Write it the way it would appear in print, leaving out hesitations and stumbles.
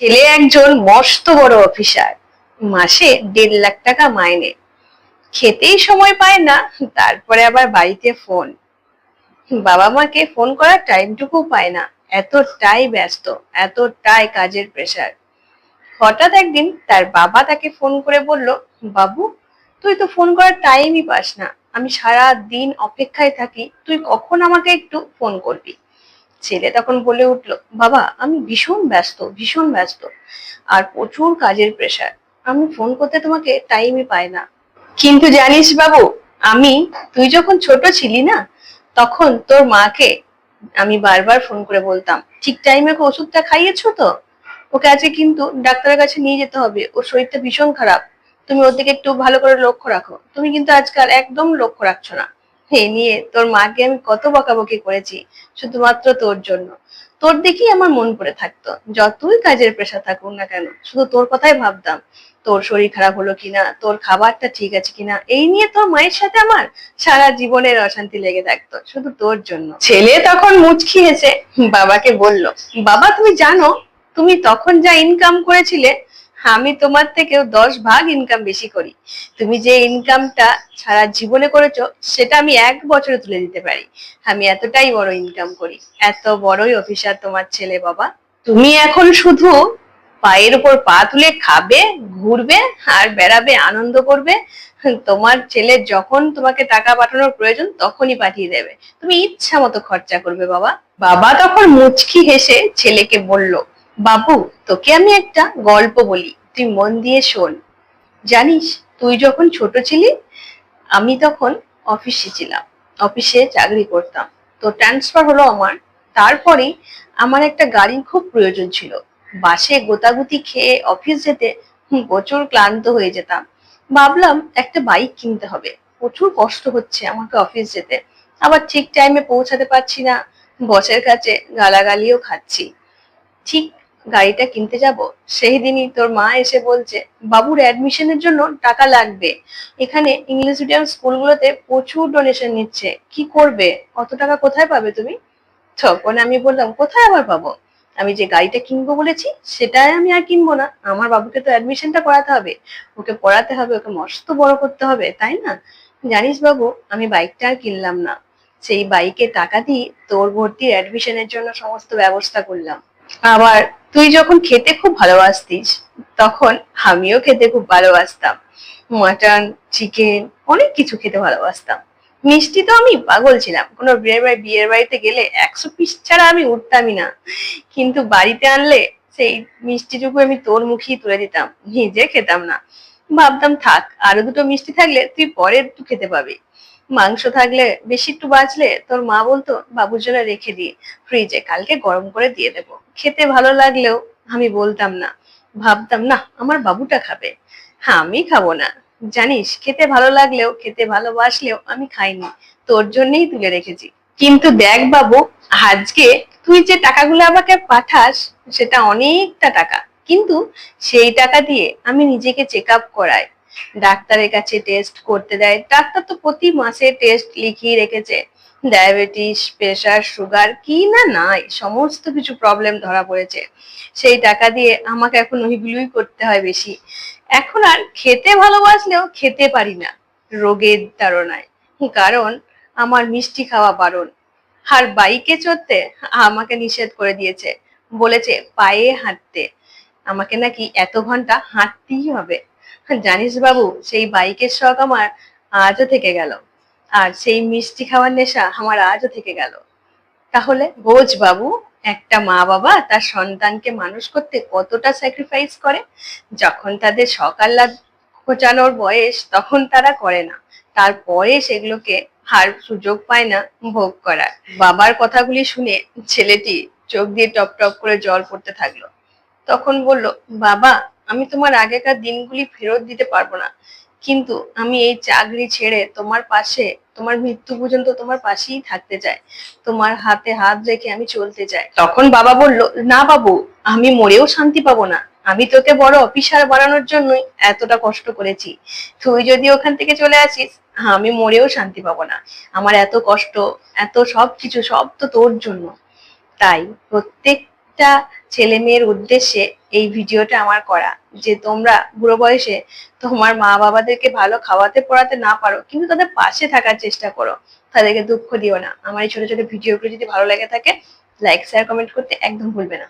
ছেলে একজন মস্ত বড় অফিসার, মাসে 1.5 লাখ টাকা মাইনে, খেতেই সময় পায় না। তারপরে আবার বাড়িতে ফোন, বাবা মাকে ফোন করার টাইমটুকু পায় না। এতটাই ব্যস্ত, এতটাই কাজের প্রেসার। হঠাৎ একদিন তার বাবা তাকে ফোন করে বলল, বাবু, তুই তো ফোন করার টাইমই পাস না। আমি সারা দিন অপেক্ষায় থাকি, তুই কখন আমাকে একটু ফোন করবি। ছেলে তখন বলে উঠলো, বাবা, আমি ভীষণ ব্যস্ত, ভীষণ ব্যস্ত, আর প্রচুর কাজের প্রেসার। আমি ফোন করতে তোমাকে টাইমই পাই না। কিন্তু জানিস বাবু, আমি তুই যখন ছোট ছিলি না, তখন তোর মাকে আমি বারবার ফোন করে বলতাম, ঠিক টাইমে ওকে ওষুধটা খাইয়েছো তো? ওকে আজকে কিন্তু ডাক্তারের কাছে নিয়ে যেতে হবে, ওর শরীরটা ভীষণ খারাপ। তুমি ওর দিকে একটু ভালো করে লক্ষ্য রাখো। তুমি কিন্তু আজকাল একদম লক্ষ্য রাখছো না। এই নিয়ে তোর মাকে আমি কত বকাবকি করেছি, শুধুমাত্র তোর জন্য। তোর দিকেই আমার মন পড়ে থাকতো। যতই কাজের প্রেশার থাকুক না কেন, শুধু তোর কথাই ভাবতাম। তোর শরীর খারাপ হলো কিনা, তোর খাবারটা ঠিক আছে কিনা, এই নিয়ে তোর মায়ের সাথে আমার সারা জীবনের অশান্তি লেগে থাকতো, শুধু তোর জন্য। ছেলে তখন মুচকি হেসে বাবাকে বলল, বাবা, তুমি জানো, তুমি তখন যা ইনকাম করেছিলে, আমি তোমার থেকেও 10 ভাগ ইনকাম বেশি করি। তুমি যে ইনকামটা সারা জীবনে করেছো, সেটা আমি 1 বছরে তুলে দিতে পারি। আমি এতটাই বড় ইনকাম করি। এত বড়ই অফিসার তোমার ছেলে বাবা। তুমি এখন শুধু পায়ের উপর পা তুলে খাবে, ঘুরবে আর বেড়াবে, আনন্দ করবে। তোমার ছেলে যখন তোমাকে টাকা পাঠানোর প্রয়োজন তখনই পাঠিয়ে দেবে, তুমি ইচ্ছা মতো খরচা করবে বাবা। বাবা তখন মুচকি হেসে ছেলেকে বলল, বাবু, তোকে আমি একটা গল্প বলি, তুই মন দিয়ে শোন। জানিস, তুই যখন ছোট ছিলি, আমি তখন অফিসে ছিলাম, অফিসে চাকরি করতাম। তো ট্রান্সফার হলো আমার। তারপরে আমার একটা গাড়ির খুব প্রয়োজন ছিল। বাসে গোতাগুতি খেয়ে অফিস যেতে প্রচুর ক্লান্ত হয়ে যেতাম। ভাবলাম একটা বাইক কিনতে হবে। প্রচুর কষ্ট হচ্ছে আমাকে অফিস যেতে, আবার ঠিক টাইমে পৌঁছাতে পারছি না, বসের কাছে গালাগালিও খাচ্ছি। ঠিক গাড়িটা কিনতে যাব, সেই দিনই তোর মা এসে বলছে, বাবুর অ্যাডমিশনের জন্য টাকা লাগবে। এখানে ইংলিশ মিডিয়াম স্কুলগুলোতে প্রচুর ডোনেশন নিচ্ছে, কি করবে? অত টাকা কোথায় পাবে তুমি? তখন আমি বললাম, কোথায় আবার পাবো? আমি যে গাড়িটা কিনবো বলেছি, সেটাই আমি আর কিনবো না। আমার বাবুকে তো অ্যাডমিশনটা করাতে হবে, ওকে পড়াতে হবে, ওকে মস্ত বড় করতে হবে, তাই না? জানিস বাবু, আমি বাইকটা আর কিনলাম না। সেই বাইকে টাকা দিয়ে তোর ভর্তির অ্যাডমিশনের জন্য সমস্ত ব্যবস্থা করলাম। আবার তুই যখন খেতে খুব ভালোবাসতিস, তখন আমিও খেতে খুব ভালোবাসতাম। মাটন, চিকেন, অনেক কিছু খেতে ভালোবাসতাম। মিষ্টি তো আমি পাগল ছিলাম। কোনো বিয়ের বাড়িতে গেলে 100 পিস ছাড়া আমি উঠতামই না। কিন্তু বাড়িতে আনলে সেই মিষ্টিটুকু আমি তোর মুখেই তুলে দিতাম, নিজে খেতাম না। ভাবতাম, থাক, আরো দুটো মিষ্টি থাকলে তুই পরে একটু খেতে পাবি। মাংস থাকলে বেশি একটু বাঁচলে তোর মা বলতো, বাবুর জন্য রেখে দিয়ে ফ্রিজে, কালকে গরম করে দিয়ে দেবো। খেতে ভালো লাগলেও আমি বলতাম না। ভাবতাম, না, আমার বাবুটা খাবে, হ্যাঁ, আমি খাবো না। জানিস, খেতে ভালো লাগলেও, খেতে ভালোবাসলেও আমি খাইনি। তোর জন্যই তুলে রেখেছি। কিন্তু দেখ বাবু, আজকে তুই যে টাকাগুলো আমাকে পাঠাস, সেটা অনেকটা টাকা। কিন্তু সেই টাকা দিয়ে আমি নিজেকে চেক আপ করাই, ডাক্তারের কাছে টেস্ট করতে দেয়। ডাক্তার তো প্রতি মাসে টেস্ট লিখিয়ে রেখেছে। ডায়াবেটিস, প্রেসার, সুগার, কি না নাই, সমস্ত কিছু প্রবলেম ধরা পড়েছে। সেই টাকা দিয়ে আমাকে এখন ওইগুলোই করতে হয় বেশি। এখন আর খেতে ভালোবাসলেও খেতে পারি না, রোগের তাড়নায়। কারণ আমার মিষ্টি খাওয়া বারণ। আর বাইকে চড়তে আমাকে নিষেধ করে দিয়েছে, বলেছে পায়ে হাঁটতে। আমাকে নাকি এত ঘন্টা হাঁটতেই হবে। জানিস বাবু, সেই বাইকের শখ আমার আজও থেকে গেল, আর সেই মিষ্টি খাওয়ার নেশা আমার আজও থেকে গেল। তাহলে বোঝ বাবু, একটা মা বাবা তার সন্তানকে মানুষ করতে কতটা স্যাক্রিফাইস করে। যখন তাদের শখ আহ্লাদ খোঁচানোর বয়স, তখন তারা করে না, তারপরে সেগুলোকে আর সুযোগ পায় না ভোগ করার। বাবার কথাগুলি শুনে ছেলেটি চোখ দিয়ে টপ টপ করে জল পড়তে থাকলো। তখন বলল, বাবা, আমি তোমার আগেকার দিনগুলি ফেরত দিতে পারবো না, কিন্তু আমি এই চাকরি ছেড়ে তোমার পাশে, তোমার মৃত্যু পর্যন্ত তোমার পাশেই থাকতে চাই। তোমার হাতে হাত রেখে আমি চলতে চাই। তখন বাবা বলল, না বাবু, আমি মরেও শান্তি পাবো না। আমি তোকে বড় অফিসার বানানোর জন্যই এতটা কষ্ট করেছি। তুই যদি ওখান থেকে চলে আসিস, আমি মরেও শান্তি পাবো না। আমার এত কষ্ট, এত সবকিছু, সব তো তোর জন্য। তাই প্রত্যেক প্রত্যেকটা ছেলে মেয়ের উদ্দেশ্যে এই ভিডিওটা আমার করা, যে তোমরা বুড়ো বয়সে তোমার মা বাবাদেরকে ভালো খাওয়াতে পড়াতে না পারো, কিন্তু তাদের পাশে থাকার চেষ্টা করো, তাদেরকে দুঃখ দিও না। আমার এই ছোট ছোট ভিডিওগুলো যদি ভালো লেগে থাকে, লাইক শেয়ার কমেন্ট করতে একদম ভুলবে না।